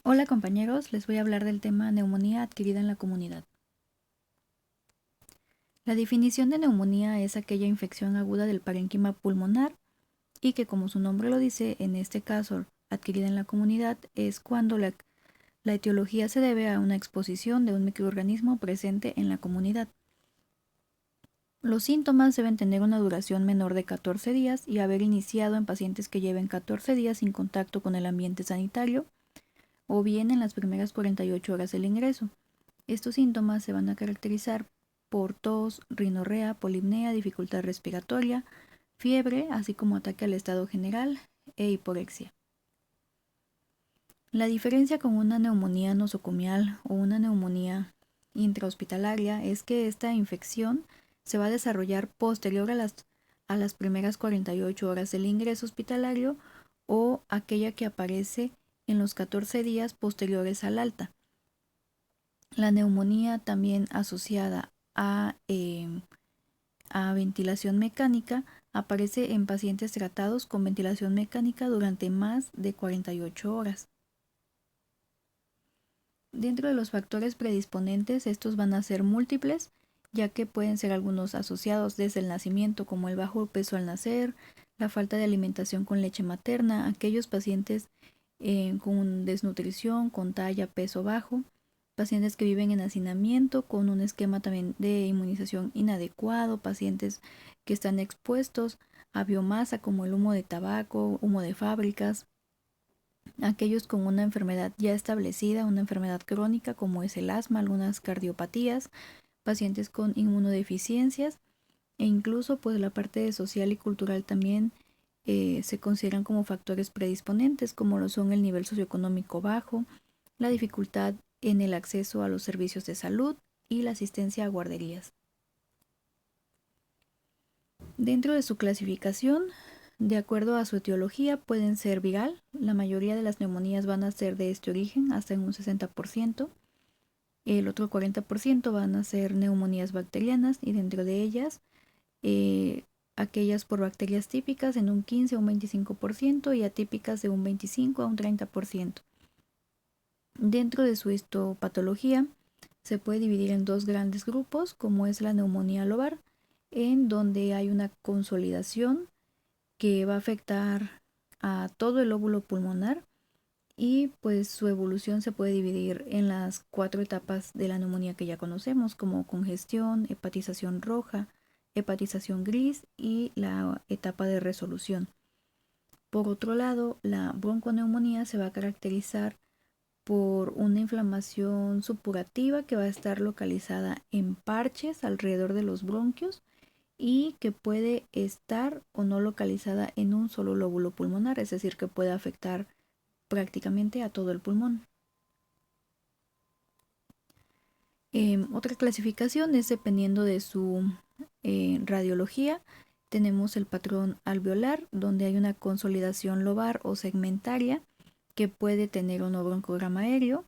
Hola compañeros, les voy a hablar del tema neumonía adquirida en la comunidad. La definición de neumonía es aquella infección aguda del parénquima pulmonar y que, como su nombre lo dice, en este caso adquirida en la comunidad, es cuando la etiología se debe a una exposición de un microorganismo presente en la comunidad. Los síntomas deben tener una duración menor de 14 días y haber iniciado en pacientes que lleven 14 días sin contacto con el ambiente sanitario o bien en las primeras 48 horas del ingreso. Estos síntomas se van a caracterizar por tos, rinorrea, polipnea, dificultad respiratoria, fiebre, así como ataque al estado general e hiporexia. La diferencia con una neumonía nosocomial o una neumonía intrahospitalaria es que esta infección se va a desarrollar posterior a las primeras 48 horas del ingreso hospitalario o aquella que aparece en los 14 días posteriores al alta. La neumonía también asociada a ventilación mecánica aparece en pacientes tratados con ventilación mecánica durante más de 48 horas. Dentro de los factores predisponentes, estos van a ser múltiples, ya que pueden ser algunos asociados desde el nacimiento, como el bajo peso al nacer, la falta de alimentación con leche materna, aquellos pacientes con desnutrición, con talla, peso bajo, pacientes que viven en hacinamiento con un esquema también de inmunización inadecuado, pacientes que están expuestos a biomasa como el humo de tabaco, humo de fábricas, aquellos con una enfermedad ya establecida, una enfermedad crónica como es el asma, algunas cardiopatías, pacientes con inmunodeficiencias e incluso pues la parte social y cultural también se consideran como factores predisponentes como lo son el nivel socioeconómico bajo, la dificultad en el acceso a los servicios de salud y la asistencia a guarderías. Dentro de su clasificación, de acuerdo a su etiología, pueden ser viral. La mayoría de las neumonías van a ser de este origen, hasta en un 60%. El otro 40% van a ser neumonías bacterianas y dentro de ellas, aquellas por bacterias típicas en un 15 a un 25% y atípicas de un 25 a un 30%. Dentro de su histopatología, se puede dividir en dos grandes grupos, como es la neumonía lobar, en donde hay una consolidación que va a afectar a todo el lóbulo pulmonar y pues su evolución se puede dividir en las 4 etapas de la neumonía que ya conocemos, como congestión, hepatización roja, hepatización gris y la etapa de resolución. Por otro lado, la bronconeumonía se va a caracterizar por una inflamación supurativa que va a estar localizada en parches alrededor de los bronquios y que puede estar o no localizada en un solo lóbulo pulmonar, es decir, que puede afectar prácticamente a todo el pulmón. Otra clasificación es dependiendo de su radiología. Tenemos el patrón alveolar, donde hay una consolidación lobar o segmentaria que puede tener un broncograma aéreo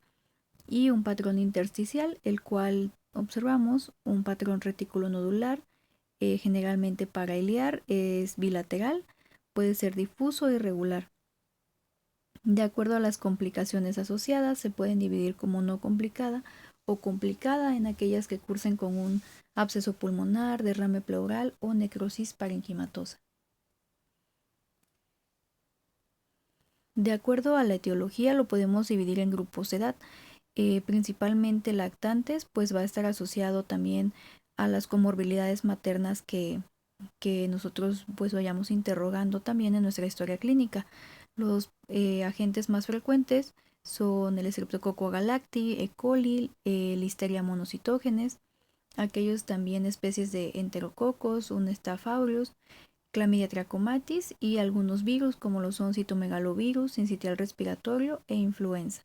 y un patrón intersticial, el cual observamos un patrón reticulonodular, generalmente parailiar, es bilateral, puede ser difuso o irregular. De acuerdo a las complicaciones asociadas, se pueden dividir como no complicada o complicada en aquellas que cursen con un absceso pulmonar, derrame pleural o necrosis parenquimatosa. De acuerdo a la etiología, lo podemos dividir en grupos de edad. Principalmente lactantes, pues va a estar asociado también a las comorbilidades maternas que nosotros pues vayamos interrogando también en nuestra historia clínica. Los agentes más frecuentes son el Streptococcus galacti, E. coli, Listeria monocitógenes, aquellos también especies de enterococos, un Staph aureus, Clamidia trachomatis y algunos virus como lo son citomegalovirus, sincitial respiratorio e influenza.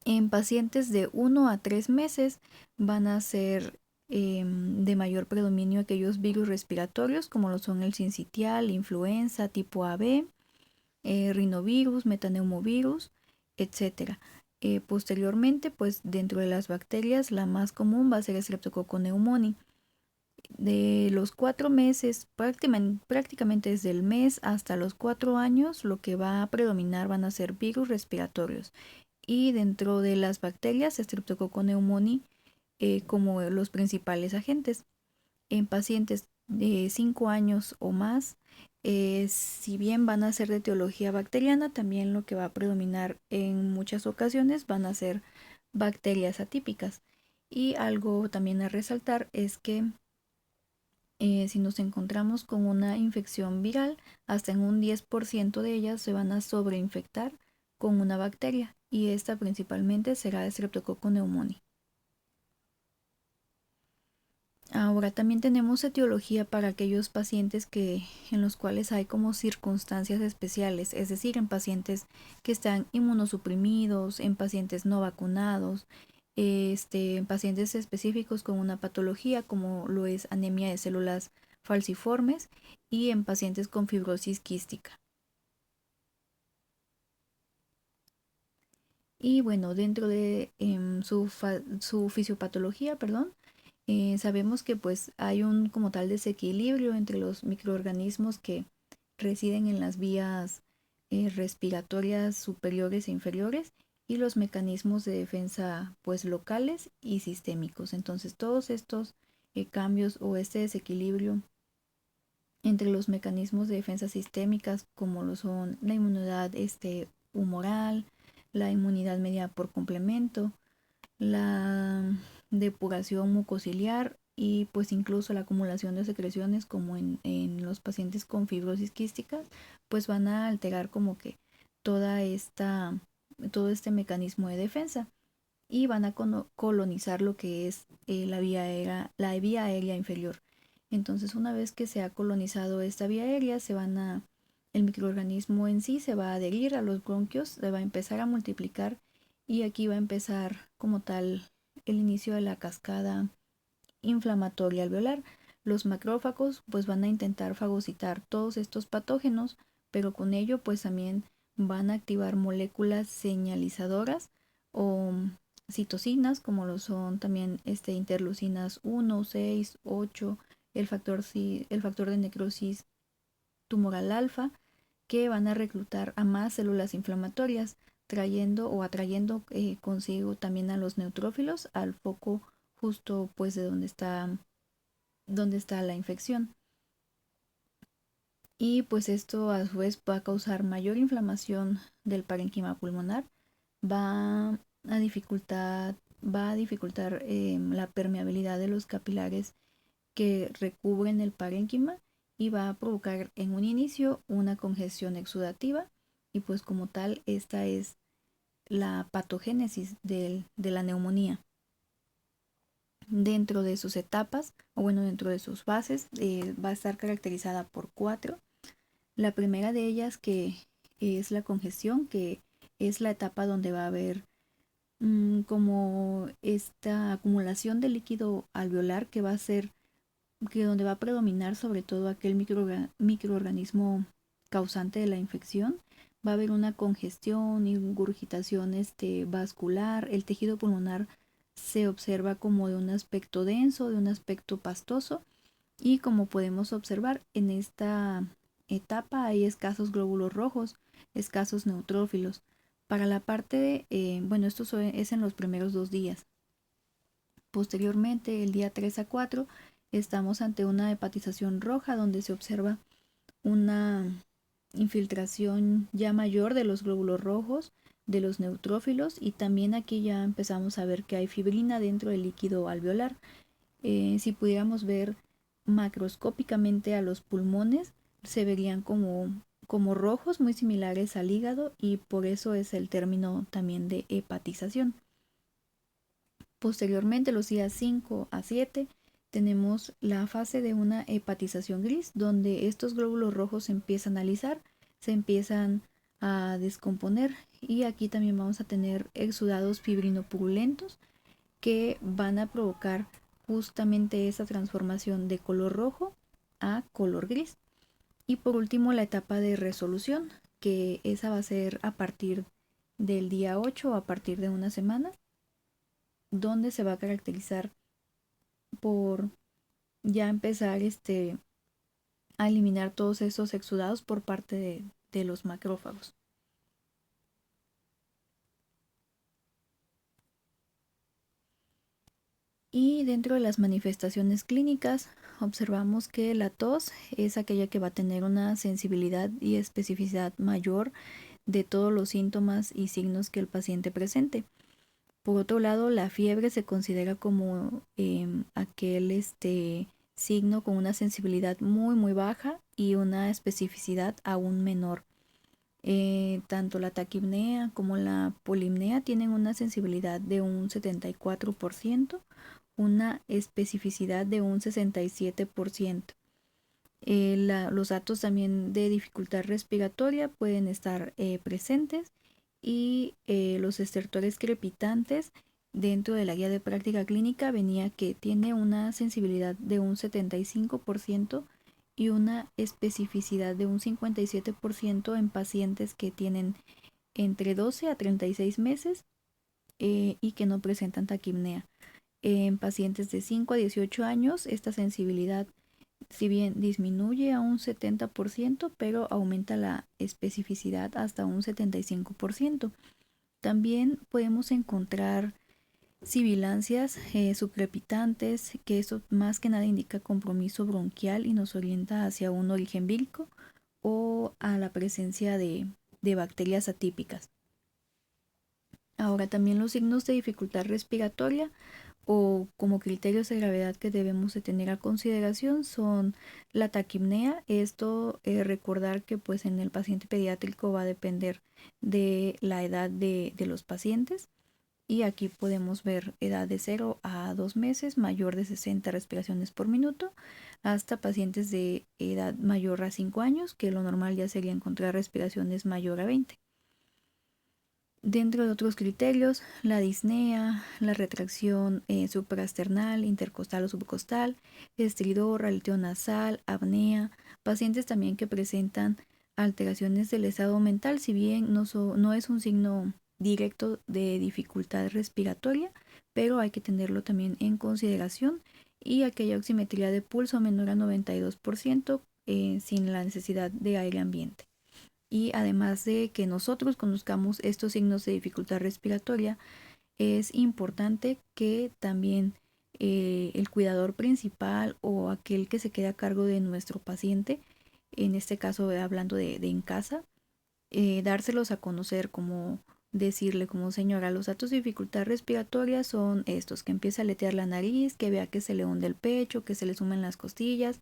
En pacientes de 1 a 3 meses van a ser de mayor predominio aquellos virus respiratorios como lo son el sincitial, influenza tipo AB, rinovirus, metaneumovirus, etc. Posteriormente, pues dentro de las bacterias la más común va a ser Streptococcus pneumoniae. De los 4 meses, prácticamente desde el mes hasta los 4 años, lo que va a predominar van a ser virus respiratorios. Y dentro de las bacterias, Streptococcus pneumoniae como los principales agentes. En pacientes de 5 años o más, si bien van a ser de etiología bacteriana, también lo que va a predominar en muchas ocasiones van a ser bacterias atípicas. Y algo también a resaltar es que si nos encontramos con una infección viral, hasta en un 10% de ellas se van a sobreinfectar con una bacteria, y esta principalmente será Streptococcus pneumoniae. Ahora también tenemos etiología para aquellos pacientes en los cuales hay como circunstancias especiales, es decir, en pacientes que están inmunosuprimidos, en pacientes no vacunados, en pacientes específicos con una patología como lo es anemia de células falciformes, y en pacientes con fibrosis quística. Y bueno, dentro de su fisiopatología, perdón, sabemos que pues hay un como tal desequilibrio entre los microorganismos que residen en las vías respiratorias superiores e inferiores, y los mecanismos de defensa pues locales y sistémicos. Entonces todos estos cambios o este desequilibrio entre los mecanismos de defensa sistémicas, como lo son la inmunidad humoral, la inmunidad mediada por complemento, la depuración mucociliar, y pues incluso la acumulación de secreciones como en los pacientes con fibrosis quística, pues van a alterar como que toda esta, todo este mecanismo de defensa, y van a colonizar lo que es la vía aérea inferior. Entonces, una vez que se ha colonizado esta vía aérea, el microorganismo en sí se va a adherir a los bronquios, se va a empezar a multiplicar, y aquí va a empezar como tal el inicio de la cascada inflamatoria alveolar. Los macrófagos pues van a intentar fagocitar todos estos patógenos, pero con ello pues también van a activar moléculas señalizadoras o citocinas, como lo son también interleucinas 1, 6, 8, el factor de necrosis tumoral alfa, que van a reclutar a más células inflamatorias, trayendo o atrayendo consigo también a los neutrófilos al foco justo pues de donde está la infección. Y pues esto a su vez va a causar mayor inflamación del parénquima pulmonar, va va a dificultar la permeabilidad de los capilares que recubren el parénquima, y va a provocar en un inicio una congestión exudativa, y pues como tal esta es la patogénesis de la neumonía. Dentro de sus etapas, o bueno, dentro de sus fases, va a estar caracterizada por 4. La primera de ellas, que es la congestión, que es la etapa donde va a haber como esta acumulación de líquido alveolar, que va a ser que donde va a predominar sobre todo aquel microorganismo causante de la infección. Va a haber una congestión, ingurgitación vascular, el tejido pulmonar se observa como de un aspecto denso, de un aspecto pastoso, y como podemos observar en esta etapa hay escasos glóbulos rojos, escasos neutrófilos. Para la parte, bueno, esto es en los primeros 2 días. Posteriormente, el día 3 a 4, estamos ante una hepatización roja, donde se observa una infiltración ya mayor de los glóbulos rojos, de los neutrófilos, y también aquí ya empezamos a ver que hay fibrina dentro del líquido alveolar. Si pudiéramos ver macroscópicamente a los pulmones, se verían como rojos, muy similares al hígado, y por eso es el término también de hepatización. Posteriormente, los días 5 a 7, tenemos la fase de una hepatización gris, donde estos glóbulos rojos se empiezan a alisar, se empiezan a descomponer, y aquí también vamos a tener exudados fibrinopurulentos que van a provocar justamente esa transformación de color rojo a color gris. Y por último, la etapa de resolución, que esa va a ser a partir del día 8 o a partir de una semana, donde se va a caracterizar por ya empezar a eliminar todos esos exudados por parte de los macrófagos. Y dentro de las manifestaciones clínicas observamos que la tos es aquella que va a tener una sensibilidad y especificidad mayor de todos los síntomas y signos que el paciente presente. Por otro lado, la fiebre se considera como aquel signo con una sensibilidad muy baja y una especificidad aún menor. Tanto la taquipnea como la polimnea tienen una sensibilidad de un 74%, una especificidad de un 67%. Los datos también de dificultad respiratoria pueden estar presentes y los estertores crepitantes dentro de la guía de práctica clínica venía que tiene una sensibilidad de un 75% y una especificidad de un 57% en pacientes que tienen entre 12 a 36 meses y que no presentan taquipnea. En pacientes de 5 a 18 años, esta sensibilidad, si bien disminuye a un 70%, pero aumenta la especificidad hasta un 75%. También podemos encontrar sibilancias subcrepitantes, que eso más que nada indica compromiso bronquial y nos orienta hacia un origen vírico o a la presencia de bacterias atípicas. Ahora también los signos de dificultad respiratoria o como criterios de gravedad que debemos de tener a consideración son la taquipnea. Esto recordar que pues en el paciente pediátrico va a depender de la edad de los pacientes y aquí podemos ver edad de 0 a 2 meses, mayor de 60 respiraciones por minuto, hasta pacientes de edad mayor a 5 años, que lo normal ya sería encontrar respiraciones mayor a 20. Dentro de otros criterios, la disnea, la retracción suprasternal, intercostal o subcostal, estridor, aleteo nasal, apnea, pacientes también que presentan alteraciones del estado mental, si bien no es un signo directo de dificultad respiratoria, pero hay que tenerlo también en consideración y aquella oximetría de pulso menor a 92% sin la necesidad de aire ambiente. Y además de que nosotros conozcamos estos signos de dificultad respiratoria, es importante que también el cuidador principal o aquel que se quede a cargo de nuestro paciente, en este caso hablando de en casa, dárselos a conocer, como decirle como señora, los datos de dificultad respiratoria son estos, que empieza a aletear la nariz, que vea que se le hunde el pecho, que se le sumen las costillas,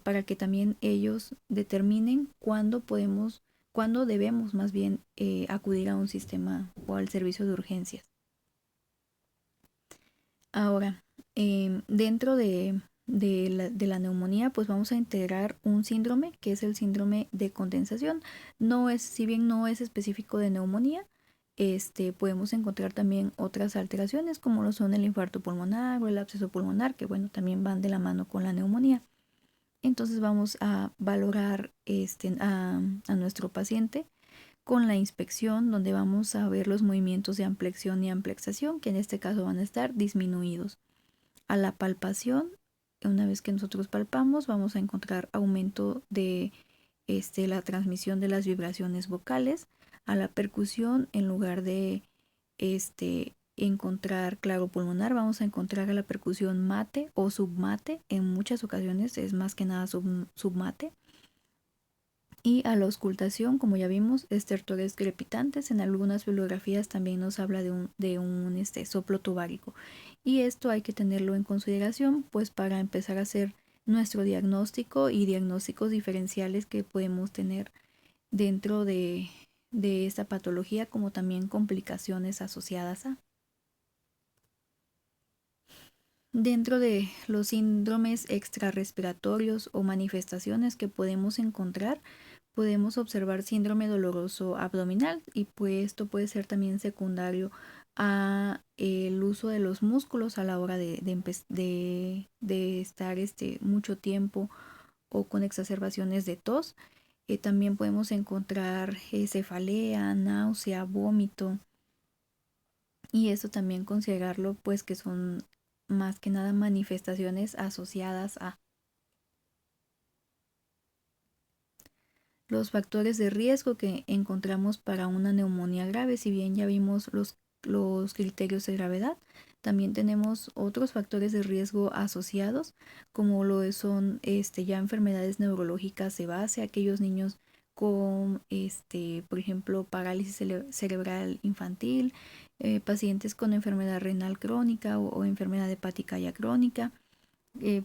para que también ellos determinen cuándo debemos más bien acudir a un sistema o al servicio de urgencias. Ahora, dentro de la neumonía, pues vamos a integrar un síndrome que es el síndrome de condensación. Si bien no es específico de neumonía, podemos encontrar también otras alteraciones como lo son el infarto pulmonar o el absceso pulmonar, que bueno, también van de la mano con la neumonía. Entonces vamos a valorar a nuestro paciente con la inspección, donde vamos a ver los movimientos de amplexión y amplexación, que en este caso van a estar disminuidos. A la palpación, una vez que nosotros palpamos, vamos a encontrar aumento de la transmisión de las vibraciones vocales. A la percusión, en lugar de encontrar claro pulmonar, vamos a encontrar a la percusión mate o submate. En muchas ocasiones es más que nada submate. Y a la auscultación, como ya vimos, estertores crepitantes. En algunas bibliografías también nos habla de un soplo tubárico. Y esto hay que tenerlo en consideración, pues para empezar a hacer nuestro diagnóstico y diagnósticos diferenciales que podemos tener dentro de esta patología, como también complicaciones asociadas a. Dentro de los síndromes extrarrespiratorios o manifestaciones que podemos encontrar, podemos observar síndrome doloroso abdominal y pues esto puede ser también secundario a el uso de los músculos a la hora de estar mucho tiempo o con exacerbaciones de tos. También podemos encontrar cefalea, náusea, vómito y esto también considerarlo pues que son más que nada manifestaciones asociadas a los factores de riesgo que encontramos para una neumonía grave. Si bien ya vimos los criterios de gravedad, también tenemos otros factores de riesgo asociados, como lo son ya enfermedades neurológicas de base, aquellos niños con, por ejemplo, parálisis cerebral infantil, pacientes con enfermedad renal crónica o enfermedad hepática ya crónica,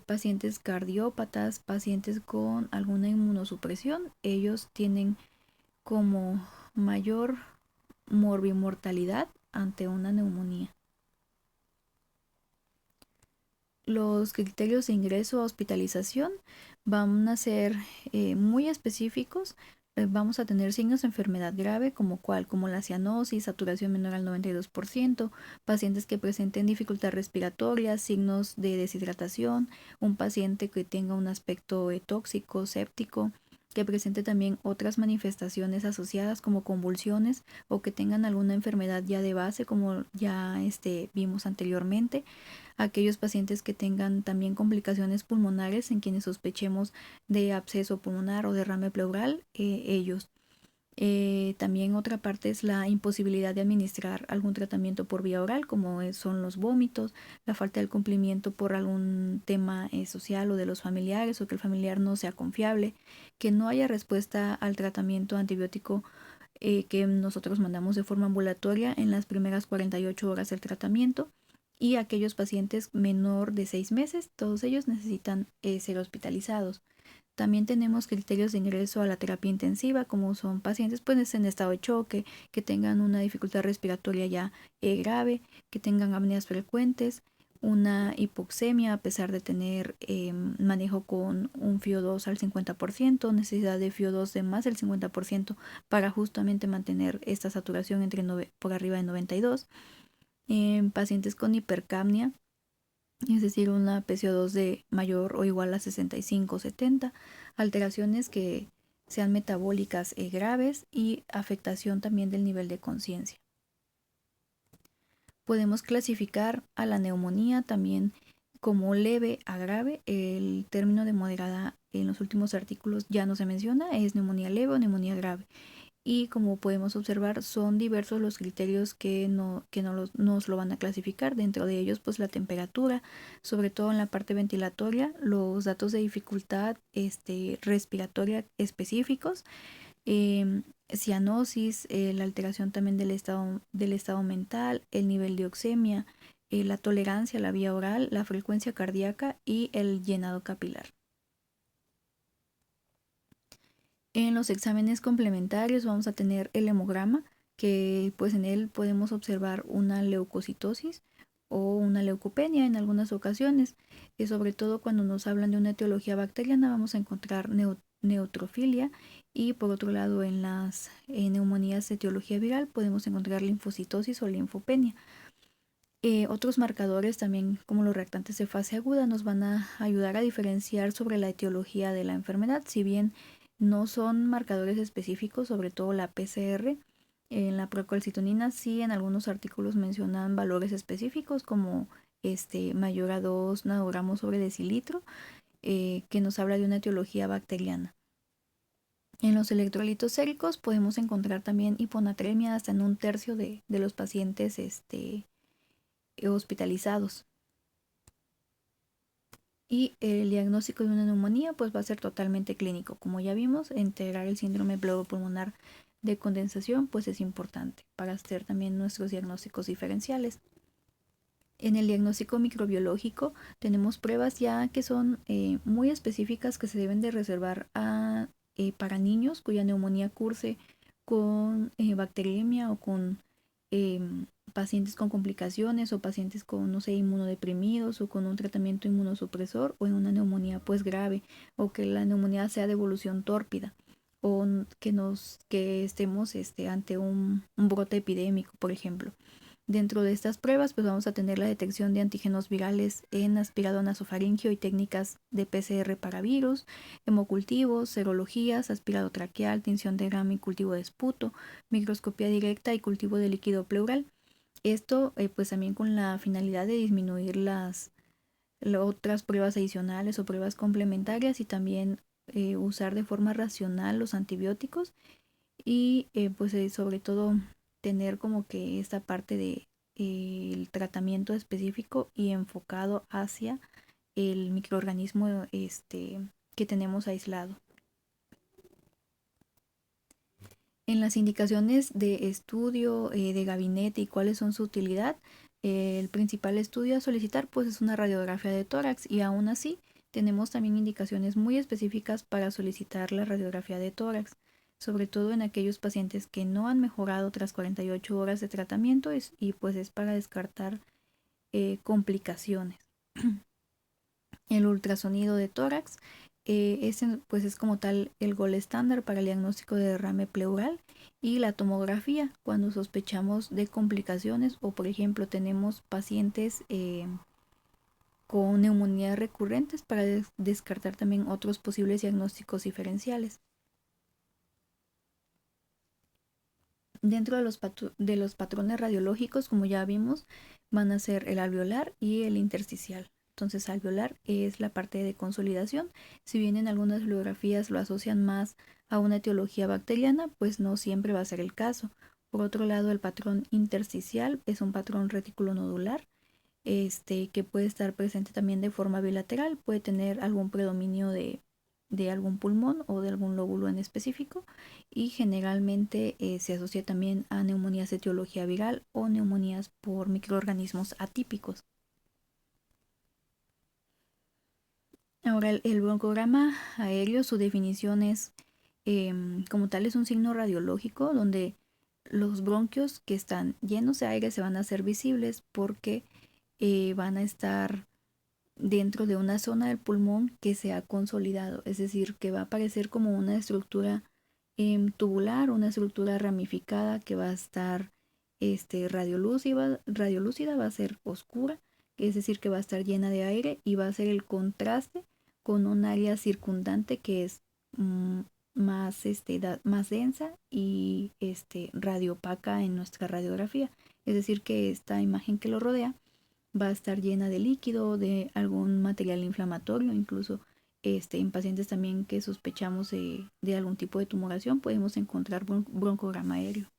pacientes cardiópatas, pacientes con alguna inmunosupresión. Ellos tienen como mayor morbimortalidad ante una neumonía. Los criterios de ingreso a hospitalización van a ser muy específicos. Vamos a tener signos de enfermedad grave como la cianosis, saturación menor al 92%, pacientes que presenten dificultad respiratoria, signos de deshidratación, un paciente que tenga un aspecto tóxico, séptico, que presente también otras manifestaciones asociadas como convulsiones o que tengan alguna enfermedad ya de base como ya vimos anteriormente. Aquellos pacientes que tengan también complicaciones pulmonares en quienes sospechemos de absceso pulmonar o derrame pleural, ellos. También otra parte es la imposibilidad de administrar algún tratamiento por vía oral, como son los vómitos, la falta del cumplimiento por algún tema social o de los familiares, o que el familiar no sea confiable, que no haya respuesta al tratamiento antibiótico que nosotros mandamos de forma ambulatoria en las primeras 48 horas del tratamiento. Y aquellos pacientes menor de 6 meses, todos ellos necesitan ser hospitalizados. También tenemos criterios de ingreso a la terapia intensiva, como son pacientes pues en estado de choque, que tengan una dificultad respiratoria ya grave, que tengan apneas frecuentes, una hipoxemia a pesar de tener manejo con un FIO2 al 50%, necesidad de FIO2 de más del 50% para justamente mantener esta saturación por arriba de 92. En pacientes con hipercapnia, es decir, una PCO2 de mayor o igual a 65 o 70, alteraciones que sean metabólicas graves y afectación también del nivel de conciencia. Podemos clasificar a la neumonía también como leve a grave. El término de moderada en los últimos artículos ya no se menciona, es neumonía leve o neumonía grave. Y como podemos observar, son diversos los criterios que nos lo van a clasificar. Dentro de ellos, pues la temperatura, sobre todo en la parte ventilatoria, los datos de dificultad respiratoria específicos, cianosis, la alteración también del estado mental, el nivel de oxemia, la tolerancia a la vía oral, la frecuencia cardíaca y el llenado capilar. En los exámenes complementarios vamos a tener el hemograma, que pues en él podemos observar una leucocitosis o una leucopenia en algunas ocasiones. Y sobre todo cuando nos hablan de una etiología bacteriana vamos a encontrar neutrofilia, y por otro lado en las neumonías de etiología viral podemos encontrar linfocitosis o linfopenia. Otros marcadores también como los reactantes de fase aguda nos van a ayudar a diferenciar sobre la etiología de la enfermedad, si bien no son marcadores específicos, sobre todo la PCR. En la procalcitonina sí en algunos artículos mencionan valores específicos como mayor a 2 nanogramos sobre decilitro, que nos habla de una etiología bacteriana. En los electrolitos séricos podemos encontrar también hiponatremia hasta en un tercio de los pacientes hospitalizados. Y el diagnóstico de una neumonía pues va a ser totalmente clínico. Como ya vimos, integrar el síndrome pleuropulmonar de condensación pues es importante para hacer también nuestros diagnósticos diferenciales. En el diagnóstico microbiológico tenemos pruebas ya que son muy específicas, que se deben de reservar para niños cuya neumonía curse con bacteriemia o con pacientes con complicaciones o pacientes con, no sé, inmunodeprimidos o con un tratamiento inmunosupresor, o en una neumonía pues grave, o que la neumonía sea de evolución tórpida, o que estemos ante un brote epidémico, por ejemplo. Dentro de estas pruebas pues vamos a tener la detección de antígenos virales en aspirado nasofaringio y técnicas de PCR para virus, hemocultivos, serologías, aspirado traqueal, tinción de grama y cultivo de esputo, microscopía directa y cultivo de líquido pleural. Esto pues también con la finalidad de disminuir las otras pruebas adicionales o pruebas complementarias y también usar de forma racional los antibióticos y pues sobre todo tener como que esta parte de el tratamiento específico y enfocado hacia el microorganismo que tenemos aislado. En las indicaciones de estudio de gabinete y cuáles son su utilidad, el principal estudio a solicitar pues es una radiografía de tórax y aún así tenemos también indicaciones muy específicas para solicitar la radiografía de tórax, sobre todo en aquellos pacientes que no han mejorado tras 48 horas de tratamiento y pues es para descartar complicaciones. El ultrasonido de tórax pues es como tal el gol estándar para el diagnóstico de derrame pleural y la tomografía cuando sospechamos de complicaciones o por ejemplo tenemos pacientes con neumonías recurrentes para descartar también otros posibles diagnósticos diferenciales. Dentro de los patrones radiológicos, como ya vimos, van a ser el alveolar y el intersticial. Entonces, alveolar es la parte de consolidación. Si bien en algunas bibliografías lo asocian más a una etiología bacteriana, pues no siempre va a ser el caso. Por otro lado, el patrón intersticial es un patrón reticulonodular, que puede estar presente también de forma bilateral, puede tener algún predominio de algún pulmón o de algún lóbulo en específico y generalmente se asocia también a neumonías de etiología viral o neumonías por microorganismos atípicos. Ahora, el broncograma aéreo, su definición es, como tal, es un signo radiológico donde los bronquios que están llenos de aire se van a hacer visibles porque van a estar dentro de una zona del pulmón que se ha consolidado, es decir, que va a aparecer como una estructura tubular, una estructura ramificada que va a estar radiolúcida, va a ser oscura, es decir, que va a estar llena de aire y va a ser el contraste con un área circundante que es más, más densa y radiopaca en nuestra radiografía. Es decir, que esta imagen que lo rodea va a estar llena de líquido, de algún material inflamatorio, incluso en pacientes también que sospechamos de algún tipo de tumoración podemos encontrar broncograma aéreo.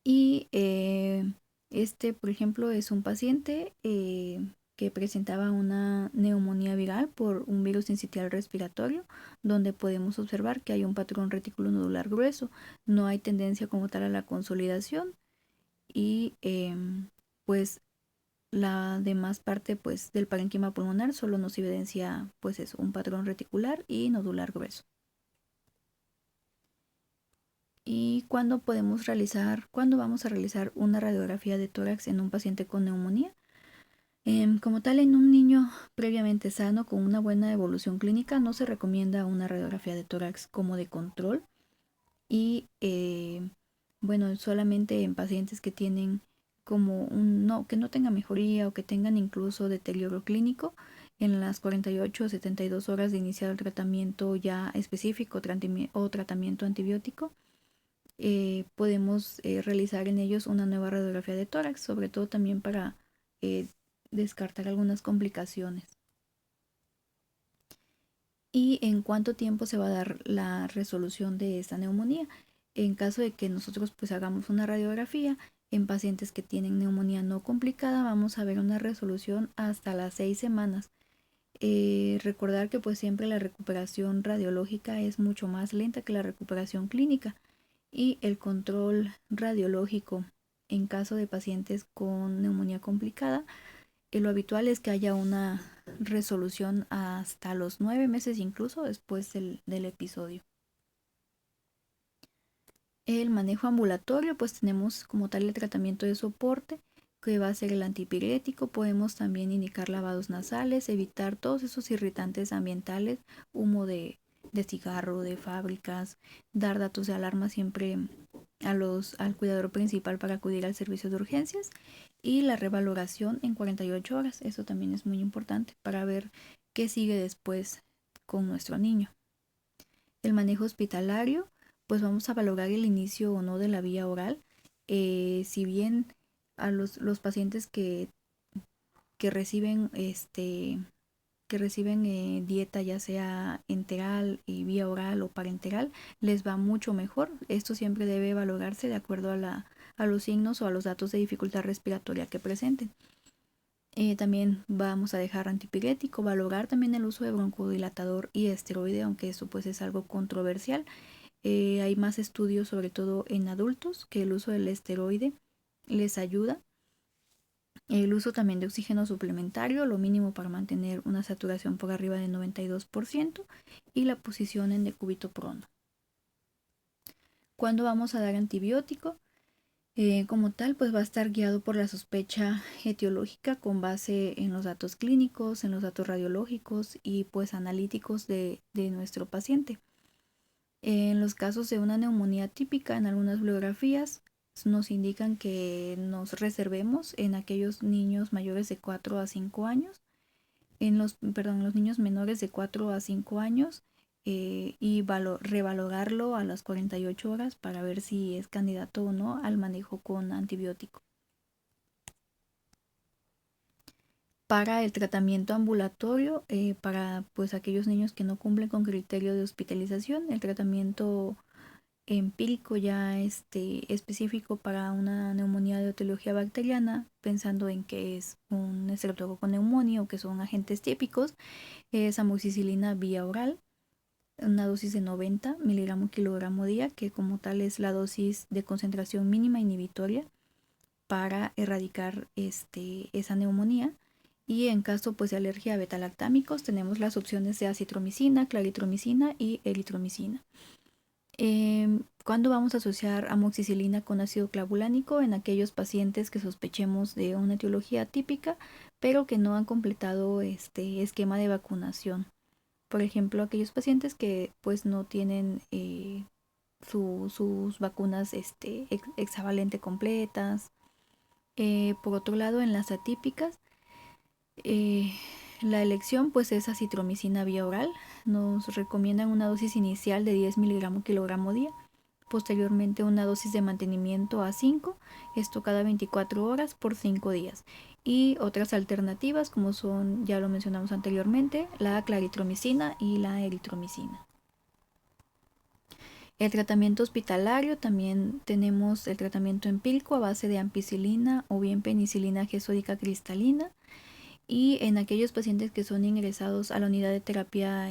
Y por ejemplo, es un paciente que presentaba una neumonía viral por un virus sincitial respiratorio, donde podemos observar que hay un patrón reticulonodular grueso, no hay tendencia como tal a la consolidación y pues la demás parte pues del parénquima pulmonar solo nos evidencia pues es un patrón reticular y nodular grueso. ¿Y cuándo vamos a realizar una radiografía de tórax en un paciente con neumonía? Como tal, en un niño previamente sano con una buena evolución clínica no se recomienda una radiografía de tórax como de control y bueno, solamente en pacientes que tienen como que no tengan mejoría o que tengan incluso deterioro clínico en las 48 o 72 horas de iniciar el tratamiento ya específico o tratamiento antibiótico, podemos realizar en ellos una nueva radiografía de tórax, sobre todo también para eh, descartar algunas complicaciones. ¿Y en cuánto tiempo se va a dar la resolución de esta neumonía? En caso de que nosotros pues hagamos una radiografía en pacientes que tienen neumonía no complicada, vamos a ver una resolución hasta las 6 semanas. Recordar que pues siempre la recuperación radiológica es mucho más lenta que la recuperación clínica y el control radiológico en caso de pacientes con neumonía complicada, lo habitual es que haya una resolución hasta los 9 meses incluso después del episodio. El manejo ambulatorio, pues tenemos como tal el tratamiento de soporte, que va a ser el antipirético. Podemos también indicar lavados nasales, evitar todos esos irritantes ambientales, humo de cigarro, de fábricas, dar datos de alarma siempre al cuidador principal para acudir al servicio de urgencias y la revaloración en 48 horas. Eso también es muy importante para ver qué sigue después con nuestro niño. El manejo hospitalario, pues vamos a valorar el inicio o no de la vía oral. Si bien a los pacientes que reciben dieta ya sea enteral y vía oral o parenteral, les va mucho mejor. Esto siempre debe valorarse de acuerdo a los signos o a los datos de dificultad respiratoria que presenten. También vamos a dejar antipirético, valorar también el uso de broncodilatador y esteroide, aunque eso pues es algo controversial. Hay más estudios, sobre todo en adultos, que el uso del esteroide les ayuda. El uso también de oxígeno suplementario, lo mínimo para mantener una saturación por arriba del 92% y la posición en decúbito prono. ¿Cuándo vamos a dar antibiótico? Como tal, pues va a estar guiado por la sospecha etiológica con base en los datos clínicos, en los datos radiológicos y pues analíticos de nuestro paciente. En los casos de una neumonía típica, en algunas bibliografías nos indican que nos reservemos en aquellos niños mayores de 4 a 5 años, los niños menores de 4 a 5 años, y revalorarlo a las 48 horas para ver si es candidato o no al manejo con antibiótico. Para el tratamiento ambulatorio, para pues aquellos niños que no cumplen con criterio de hospitalización, el tratamiento empírico ya específico para una neumonía de etiología bacteriana, pensando en que es un estreptococo neumonía o que son agentes típicos, es amoxicilina vía oral, una dosis de 90 miligramos kilogramo día, que como tal es la dosis de concentración mínima inhibitoria para erradicar esa neumonía. Y en caso pues de alergia a betalactámicos tenemos las opciones de acitromicina, claritromicina y eritromicina. ¿Cuándo vamos a asociar amoxicilina con ácido clavulánico? En aquellos pacientes que sospechemos de una etiología típica, pero que no han completado este esquema de vacunación. Por ejemplo, aquellos pacientes que pues no tienen sus vacunas hexavalente completas. Por otro lado, en las atípicas, eh, la elección pues es acitromicina vía oral. Nos recomiendan una dosis inicial de 10 miligramos kilogramo día. Posteriormente una dosis de mantenimiento a 5, esto cada 24 horas por 5 días. Y otras alternativas como son, ya lo mencionamos anteriormente, la claritromicina y la eritromicina. El tratamiento hospitalario, también tenemos el tratamiento empírico a base de ampicilina o bien penicilina G sódica cristalina. Y en aquellos pacientes que son ingresados a la unidad de terapia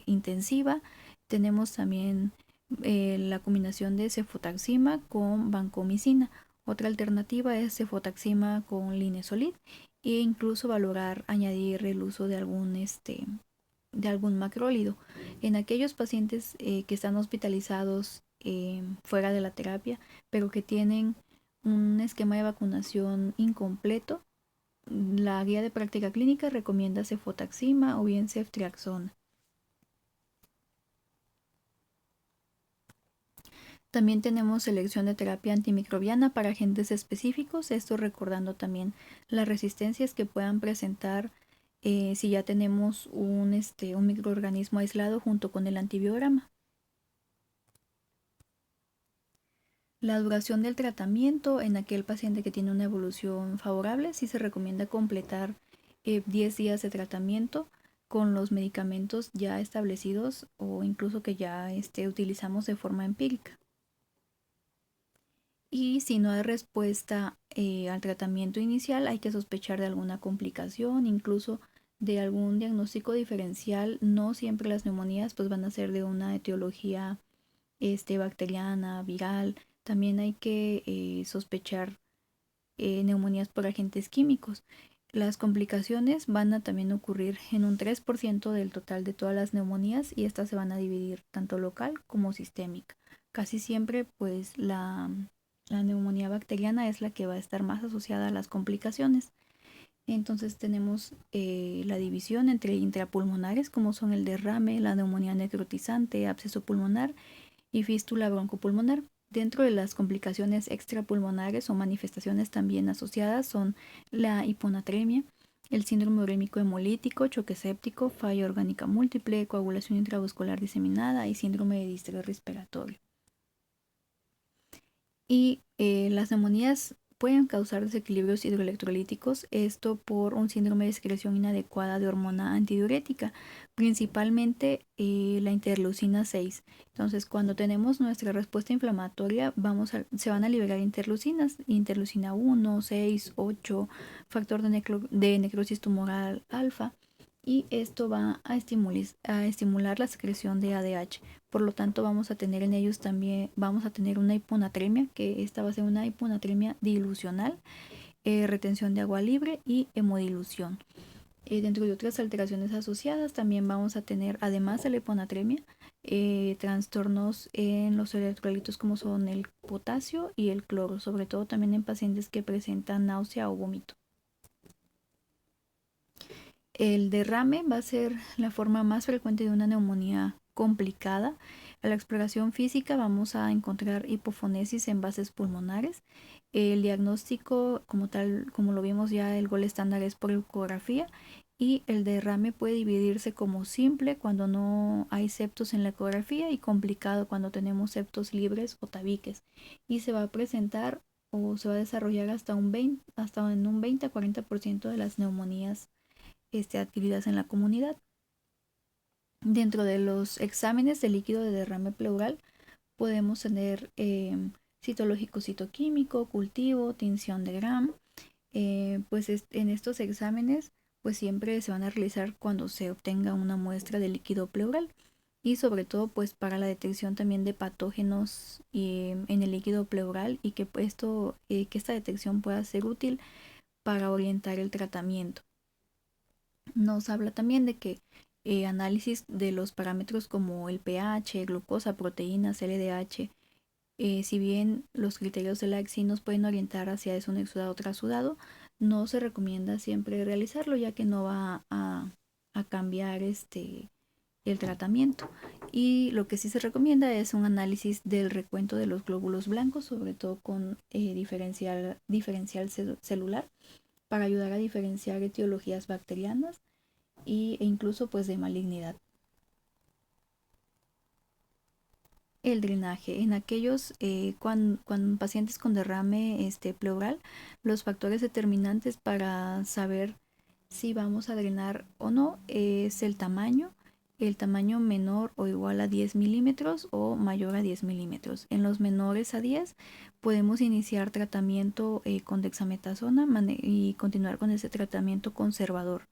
intensiva, tenemos también la combinación de cefotaxima con vancomicina. Otra alternativa es cefotaxima con linezolid e incluso valorar añadir el uso de algún macrólido. En aquellos pacientes que están hospitalizados fuera de la terapia, pero que tienen un esquema de vacunación incompleto, la guía de práctica clínica recomienda cefotaxima o bien ceftriaxona. También tenemos selección de terapia antimicrobiana para agentes específicos, esto recordando también las resistencias que puedan presentar si ya tenemos un microorganismo aislado junto con el antibiograma. La duración del tratamiento en aquel paciente que tiene una evolución favorable, sí se recomienda completar 10 días de tratamiento con los medicamentos ya establecidos o incluso que ya utilizamos de forma empírica. Y si no hay respuesta al tratamiento inicial, hay que sospechar de alguna complicación, incluso de algún diagnóstico diferencial. No siempre las neumonías pues van a ser de una etiología bacteriana, viral. También hay que sospechar neumonías por agentes químicos. Las complicaciones van a también ocurrir en un 3% del total de todas las neumonías y estas se van a dividir tanto local como sistémica. Casi siempre pues la neumonía bacteriana es la que va a estar más asociada a las complicaciones. Entonces tenemos la división entre intrapulmonares como son el derrame, la neumonía necrotizante, absceso pulmonar y fístula broncopulmonar. Dentro de las complicaciones extrapulmonares o manifestaciones también asociadas son la hiponatremia, el síndrome urémico hemolítico, choque séptico, falla orgánica múltiple, coagulación intravascular diseminada y síndrome de distrés respiratorio. Y las neumonías pueden causar desequilibrios hidroelectrolíticos, esto por un síndrome de excreción inadecuada de hormona antidiurética, principalmente la interleucina 6. Entonces, cuando tenemos nuestra respuesta inflamatoria, se van a liberar interleucinas, interleucina 1, 6, 8, factor de necrosis tumoral alfa, y esto va a estimular la secreción de ADH. Por lo tanto, vamos a tener en ellos también, vamos a tener una hiponatremia, que esta va a ser una hiponatremia dilucional, retención de agua libre y hemodilución. Dentro de otras alteraciones asociadas, también vamos a tener, además de la hiponatremia, trastornos en los electrolitos como son el potasio y el cloro, sobre todo también en pacientes que presentan náusea o vómito. El derrame va a ser la forma más frecuente de una neumonía complicada. A la exploración física vamos a encontrar hipofonesis en bases pulmonares. El diagnóstico, como tal, como lo vimos ya, el gol estándar es por ecografía, y el derrame puede dividirse como simple cuando no hay septos en la ecografía y complicado cuando tenemos septos libres o tabiques, y se va a presentar o se va a desarrollar hasta en un 20 a 40% de las neumonías adquiridas en la comunidad. Dentro de los exámenes de líquido de derrame pleural podemos tener citológico citoquímico, cultivo, tinción de Gram. En estos exámenes pues siempre se van a realizar cuando se obtenga una muestra de líquido pleural, y sobre todo pues para la detección también de patógenos en el líquido pleural, y que que esta detección pueda ser útil para orientar el tratamiento. Nos habla también de que análisis de los parámetros como el pH, glucosa, proteínas, LDH, si bien los criterios de la EXI nos pueden orientar hacia un exudado trasudado, no se recomienda siempre realizarlo, ya que no va a cambiar el tratamiento. Y lo que sí se recomienda es un análisis del recuento de los glóbulos blancos, sobre todo con diferencial celular, para ayudar a diferenciar etiologías bacterianas e incluso pues de malignidad. El drenaje. En aquellos, cuando pacientes con derrame pleural, los factores determinantes para saber si vamos a drenar o no es el tamaño menor o igual a 10 milímetros o mayor a 10 milímetros. En los menores a 10 podemos iniciar tratamiento con dexametasona y continuar con ese tratamiento conservador.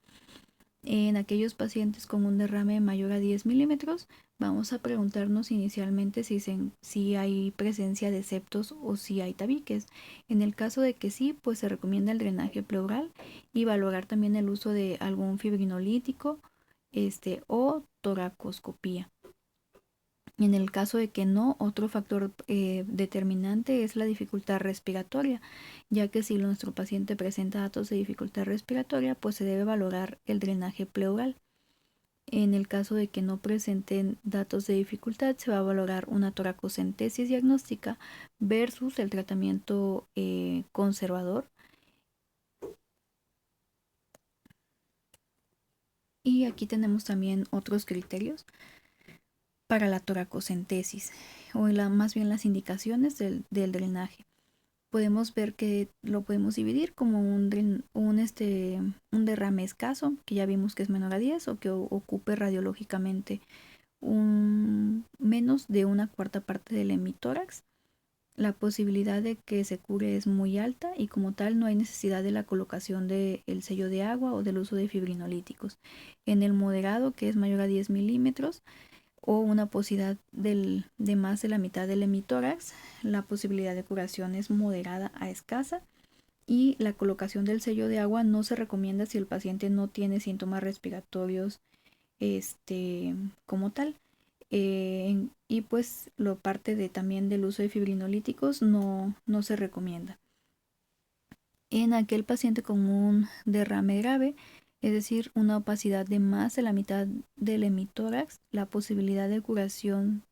En aquellos pacientes con un derrame mayor a 10 milímetros, vamos a preguntarnos inicialmente si hay presencia de septos o si hay tabiques. En el caso de que sí, pues se recomienda el drenaje pleural y valorar también el uso de algún fibrinolítico o toracoscopía. En el caso de que no, otro factor determinante es la dificultad respiratoria, ya que si nuestro paciente presenta datos de dificultad respiratoria, pues se debe valorar el drenaje pleural. En el caso de que no presenten datos de dificultad, se va a valorar una toracocentesis diagnóstica versus el tratamiento conservador. Y aquí tenemos también otros criterios para la toracocentesis, o más bien las indicaciones del drenaje. Podemos ver que lo podemos dividir como un derrame escaso, que ya vimos que es menor a 10, o que ocupe radiológicamente menos de una cuarta parte del hemitórax. La posibilidad de que se cure es muy alta, y como tal no hay necesidad de la colocación del sello de agua o del uso de fibrinolíticos. En el moderado, que es mayor a 10 milímetros, o una posibilidad de más de la mitad del hemitórax, la posibilidad de curación es moderada a escasa, y la colocación del sello de agua no se recomienda si el paciente no tiene síntomas respiratorios como tal. Y pues lo parte también del uso de fibrinolíticos no se recomienda. En aquel paciente con un derrame grave, es decir, una opacidad de más de la mitad del hemitórax, la posibilidad de curación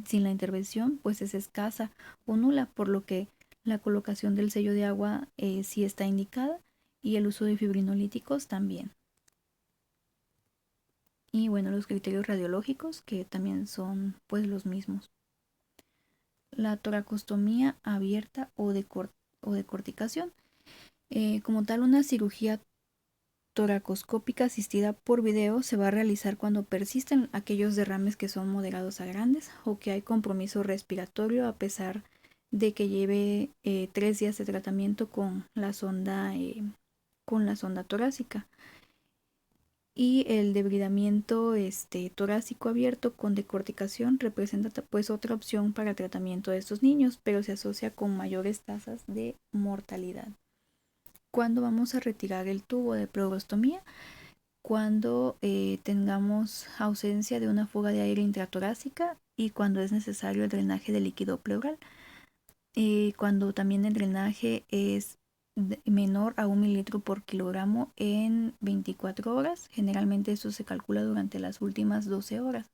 sin la intervención pues es escasa o nula, por lo que la colocación del sello de agua sí está indicada, y el uso de fibrinolíticos también. Y bueno, los criterios radiológicos, que también son pues los mismos. la toracostomía abierta o de corticación. Como tal, una cirugía toracoscópica asistida por video se va a realizar cuando persisten aquellos derrames que son moderados a grandes o que hay compromiso respiratorio a pesar de que lleve 3 días de tratamiento con la sonda torácica. Y el debridamiento torácico abierto con decorticación representa pues otra opción para tratamiento de estos niños, pero se asocia con mayores tasas de mortalidad. ¿Cuándo vamos a retirar el tubo de pleurostomía? Cuando tengamos ausencia de una fuga de aire intratorácica y cuando es necesario el drenaje de líquido pleural. Cuando también el drenaje es menor a 1 mililitro por kilogramo en 24 horas. Generalmente esto se calcula durante las últimas 12 horas.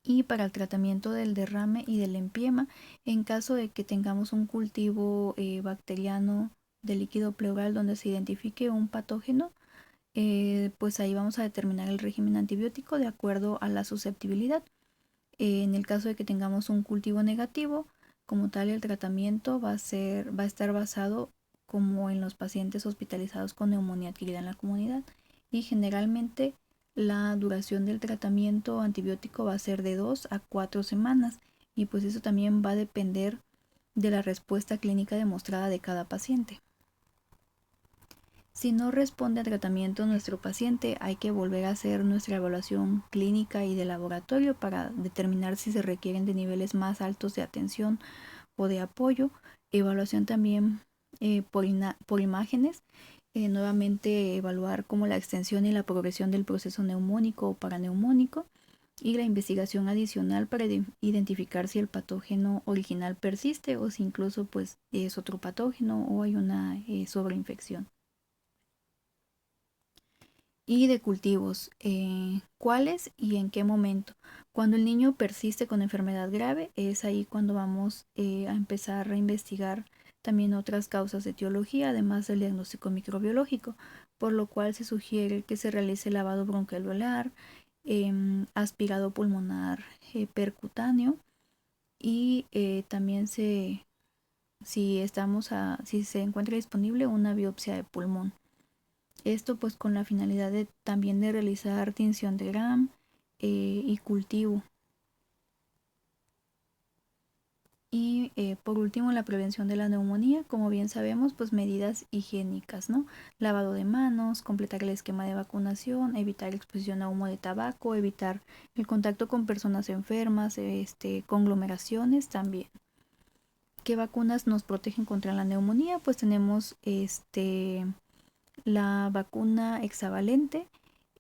Y para el tratamiento del derrame y del empiema, en caso de que tengamos un cultivo bacteriano de líquido pleural donde se identifique un patógeno, pues ahí vamos a determinar el régimen antibiótico de acuerdo a la susceptibilidad. En el caso de que tengamos un cultivo negativo, como tal el tratamiento va a estar basado como en los pacientes hospitalizados con neumonía adquirida en la comunidad, y generalmente la duración del tratamiento antibiótico va a ser de 2 a 4 semanas, y pues eso también va a depender de la respuesta clínica demostrada de cada paciente. Si no responde al tratamiento nuestro paciente, hay que volver a hacer nuestra evaluación clínica y de laboratorio para determinar si se requieren de niveles más altos de atención o de apoyo. Evaluación también por imágenes. Nuevamente evaluar como la extensión y la progresión del proceso neumónico o paraneumónico. Y la investigación adicional para identificar si el patógeno original persiste o si incluso pues es otro patógeno o hay una sobreinfección. Y de cultivos, cuáles y en qué momento. Cuando el niño persiste con enfermedad grave, es ahí cuando vamos a empezar a investigar también otras causas de etiología, además del diagnóstico microbiológico, por lo cual se sugiere que se realice lavado broncoalveolar, aspirado pulmonar percutáneo, y también si se encuentra disponible una biopsia de pulmón. Esto pues con la finalidad también de realizar tinción de Gram y cultivo. Y por último, la prevención de la neumonía, como bien sabemos, pues medidas higiénicas, ¿no? Lavado de manos, completar el esquema de vacunación, evitar exposición a humo de tabaco, evitar el contacto con personas enfermas, conglomeraciones también. ¿Qué vacunas nos protegen contra la neumonía? Pues tenemos la vacuna hexavalente,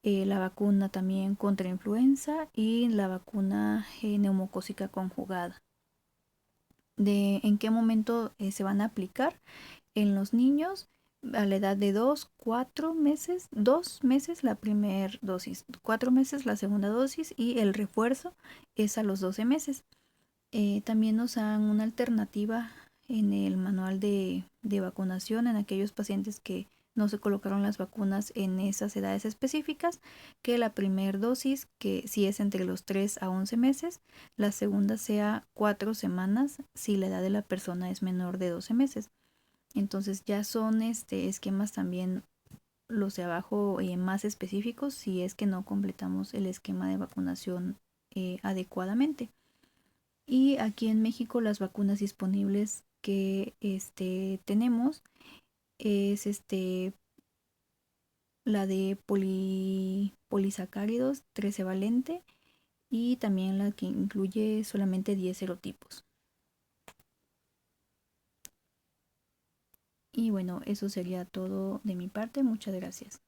la vacuna también contra influenza y la vacuna neumocócica conjugada. ¿En qué momento se van a aplicar? En los niños a la edad de 2, 4 meses, 2 meses la primera dosis, 4 meses la segunda dosis y el refuerzo es a los 12 meses. También nos dan una alternativa en el manual de vacunación en aquellos pacientes que no se colocaron las vacunas en esas edades específicas, que la primera dosis, que si es entre los 3 a 11 meses, la segunda sea 4 semanas si la edad de la persona es menor de 12 meses. Entonces ya son esquemas también los de abajo más específicos si es que no completamos el esquema de vacunación adecuadamente. Y aquí en México las vacunas disponibles que tenemos es la de polisacáridos 13 valente y también la que incluye solamente 10 serotipos. Y bueno, eso sería todo de mi parte. Muchas gracias.